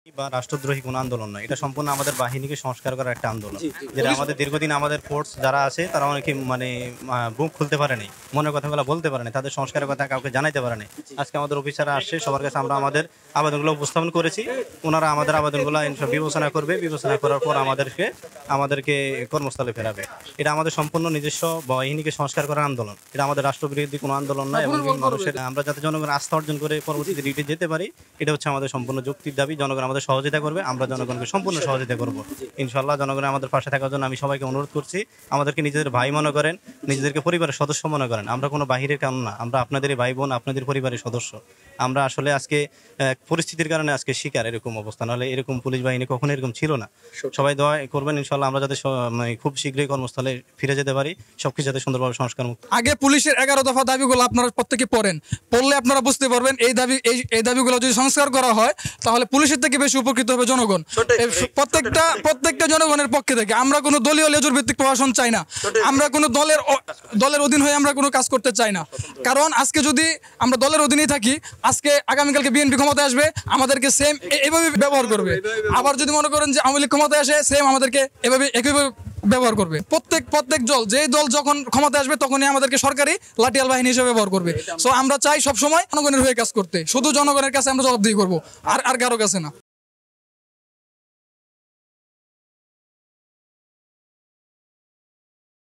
বা রাষ্ট্রদ্রোহী কোনো আন্দোলন নয়, এটা সম্পূর্ণ আমাদের বাহিনীকে সংস্কার করার একটা আন্দোলন। যেটা আমাদের দীর্ঘদিন আমাদের ফোর্স যারা আছে তারা অনেকে বুক খুলতে পারে নাই, মনের কথাগুলো বলতে পারে নাই, তাদের সংস্কারের কথা কাউকে জানাইতে পারে নাই। আজকে আমাদের অফিসাররা আসছে, সবার কাছে আমরা আমাদের আবেদনগুলো উপস্থাপন করেছি। ওনারা আমাদের আবেদনগুলো বিবেচনা করবে, বিবেচনা করার পর আমাদেরকে কর্মস্থলে ফেরাবে। এটা আমাদের সম্পূর্ণ নিজস্ব বাহিনীকে সংস্কার করার আন্দোলন, এটা আমাদের রাষ্ট্রবিরোধী কোনো আন্দোলন নয়। এবং মানুষের আমরা যাতে জনগণের আস্থা অর্জন করে পরবর্তীতে ডিউটি যেতে পারি, এটা হচ্ছে আমাদের সম্পূর্ণ যুক্তির দাবি। জনগণ আমাদের সহযোগিতা করবে, আমরা জনগণকে সম্পূর্ণ সহযোগিতা করব ইনশাআল্লাহ। জনগণের আমাদের পাশে থাকার জন্য আমি সবাইকে অনুরোধ করছি, আমাদেরকে নিজেদের ভাই মনে করেন, নিজেদেরকে পরিবারের সদস্য মনে করেন। আমরা কোনো বাহিরের কারণ না, আমরা আপনাদেরই ভাই বোন, আপনাদের পরিবারের সদস্য। আমরা আসলে আজকে পরিস্থিতির কারণে আজকে শিকার এরকম অবস্থা, নাহলে এরকম পুলিশ বাহিনী কখনো এরকম ছিল না। সবাই দোয়া করবেন ইনশাআল্লাহ, আমরা যাতে খুব শীঘ্রই কর্মস্থলে ফিরে যেতে পারি, সবকিছু যাতে সুন্দরভাবে সংস্কার মুক্ত। আগে পুলিশের 11 দফা দাবিগুলো আপনারা প্রত্যেকে পড়লে আপনারা বুঝতে পারবেন এই দাবিগুলো যদি সংস্কার করা হয় তাহলে পুলিশের থেকে বেশি উপকৃত হবে জনগণ। প্রত্যেকটা জনগণের পক্ষে থেকে আমরা কোনো দলীয় লেজুর ভিত্তিক প্রশাসন চাই না, আমরা কোনো দলের অধীন হয়ে আমরা কোনো কাজ করতে চাই না। কারণ আজকে যদি আমরা দলের অধীনেই থাকি, আজকে আগামীকালকে বিএনপি ক্ষমতায় আসবে, আমাদেরকে সেম এইভাবে ব্যবহার করবে। আবার যদি মনে করেন যে আওয়ামী লীগ ক্ষমতায় আসে, সেম আমাদেরকে একইভাবে ব্যবহার করবে। প্রত্যেক যেই দল যখন ক্ষমতায় আসবে তখনই আমাদেরকে সরকারি লাঠিয়াল বাহিনী হিসেবে ব্যবহার করবে। সো আমরা চাই সবসময় জনগণের হয়ে কাজ করতে, শুধু জনগণের কাছে আমরা জবাবদিহি করবো, আর কারো কাছে না।